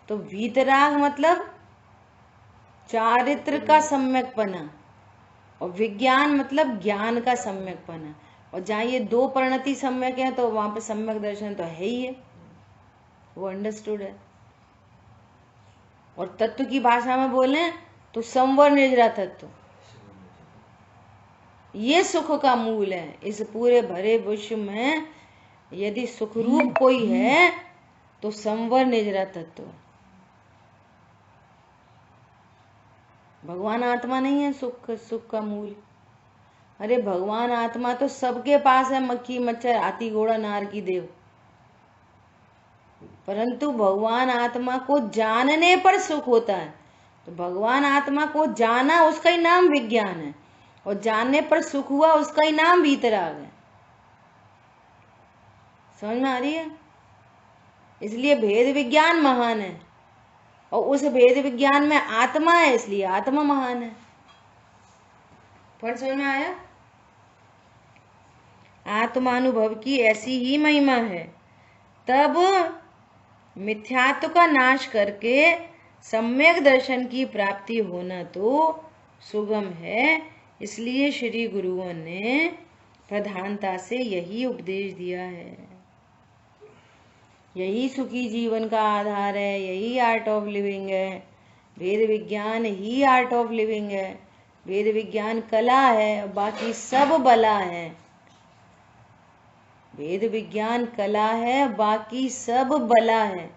तो वीतराग मतलब चारित्र का सम्यकपना, और विज्ञान मतलब ज्ञान का सम्यकपना। और जहाँ ये दो परिणति सम्यक है तो वहां पे सम्यक दर्शन तो है ही है, वो अंडरस्टूड है। और तत्व की भाषा में बोले तो संवर निर्जरा तत्व, ये सुख का मूल है। इस पूरे भरे विश्व में यदि सुखरूप कोई है तो संवर निर्जरा तत्व। भगवान आत्मा नहीं है सुख का मूल। अरे भगवान आत्मा तो सबके पास है, मक्खी मच्छर हाथी घोड़ा नार की देव। परंतु भगवान आत्मा को जानने पर सुख होता है। तो भगवान आत्मा को जाना, उसका ही नाम विज्ञान है, और जानने पर सुख हुआ, उसका ही नाम वीतराग है। समझ में आ रही है? इसलिए भेद विज्ञान महान है, और उस भेद विज्ञान में आत्मा है, इसलिए आत्मा महान है। पर समझ में आया? आत्मानुभव की ऐसी ही महिमा है, तब मिथ्यात्व का नाश करके सम्यक दर्शन की प्राप्ति होना तो सुगम है। इसलिए श्री गुरुओं ने प्रधानता से यही उपदेश दिया है। यही सुखी जीवन का आधार है, यही आर्ट ऑफ लिविंग है। वेद विज्ञान ही आर्ट ऑफ लिविंग है। वेद विज्ञान कला है, बाकी सब बला है। वेद विज्ञान कला है, बाकी सब बला है।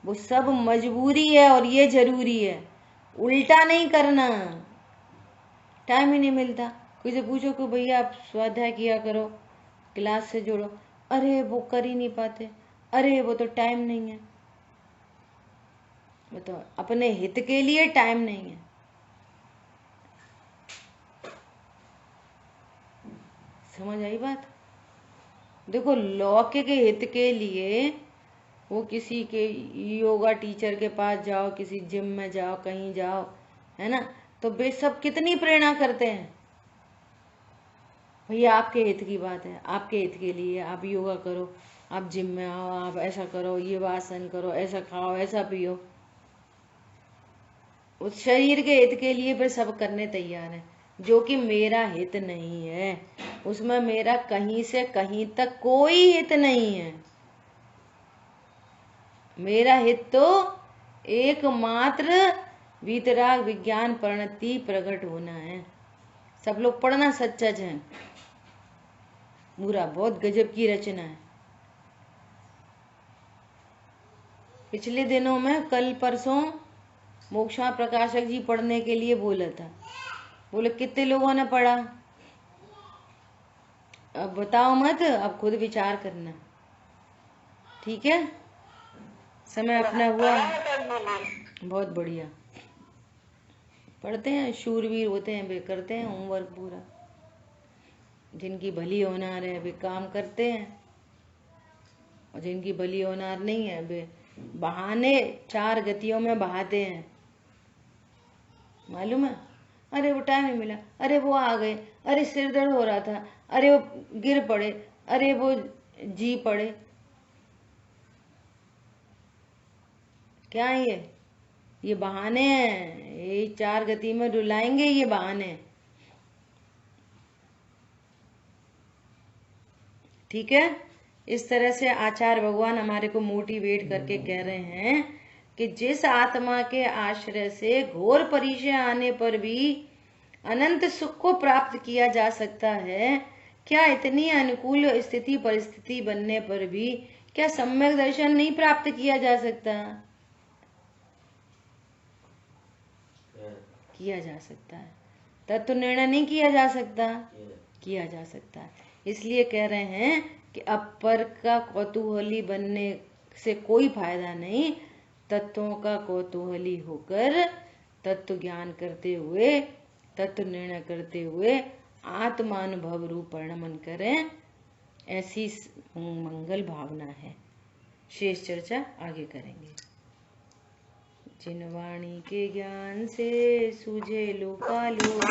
वो सब मजबूरी है और ये जरूरी है। उल्टा नहीं करना, टाइम ही नहीं मिलता। कोई से पूछो कि भैया आप स्वाध्याय किया करो, क्लास से जोड़ो, अरे वो कर ही नहीं पाते, अरे वो तो टाइम नहीं है। बताओ, अपने हित के लिए टाइम नहीं है। समझ आई बात? देखो, लौकिक के हित के लिए वो किसी के योगा टीचर के पास जाओ, किसी जिम में जाओ, कहीं जाओ, है ना, तो वे सब कितनी प्रेरणा करते हैं। भैया आपके हित की बात है, आपके हित के लिए आप योगा करो, आप जिम में आओ, आप ऐसा करो, ये आसन करो, ऐसा खाओ, ऐसा पियो। उस शरीर के हित के लिए फिर सब करने तैयार है। जो कि मेरा हित नहीं है, उसमें मेरा कहीं से कहीं तक कोई हित नहीं है। मेरा हित तो एकमात्र वीतराग विज्ञान परिणति प्रकट होना है। सब लोग पढ़ना, सच्चा है पूरा, बहुत गजब की रचना है। पिछले दिनों में कल परसों मोक्षा प्रकाशक जी पढ़ने के लिए बोला था, बोले कितने लोगों ने पढ़ा? अब बताओ मत, अब खुद विचार करना, ठीक है? समय अपना हुआ, बहुत बढ़िया। पढ़ते हैं, शूरवीर होते हैं वे, करते हैं होमवर्क पूरा। जिनकी भली होनार है वे काम करते हैं, और जिनकी भली होनार नहीं है वे बहाने 4 गतियों में बहाते हैं। मालूम है? अरे वो टाइम नहीं मिला, अरे वो आ गए, अरे सिर दर्द हो रहा था, अरे वो गिर पड़े, अरे वो जी पड़े। क्या है ये बहाने हैं। ये 4 गति में रुलाएंगे, ये बहाने। ठीक है? इस तरह से आचार्य भगवान हमारे को मोटिवेट करके कह रहे हैं कि जिस आत्मा के आश्रय से घोर परिचय आने पर भी अनंत सुख को प्राप्त किया जा सकता है, क्या इतनी अनुकूल स्थिति परिस्थिति बनने पर भी क्या सम्यक दर्शन नहीं प्राप्त किया जा सकता? किया जा सकता है। तत्व निर्णय नहीं किया जा सकता? किया जा सकता है। इसलिए कह रहे हैं कि अपर का कौतूहली बनने से कोई फायदा नहीं, तत्वों का कौतूहली होकर तत्व ज्ञान करते हुए, तत्व निर्णय करते हुए आत्मानुभव रूप परिणमन करें, ऐसी मंगल भावना है। शेष चर्चा आगे करेंगे। जिन वाणी के ज्ञान से सूझे लोकालोक,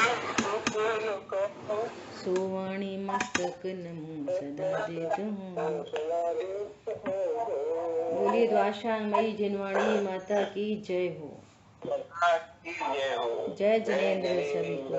सो वाणी मस्तक नमो सदा देत हूँ। बोलिए द्वाशांगमयी जिनवाणी माता की जय हो। जय जिनेंद्र सभी को।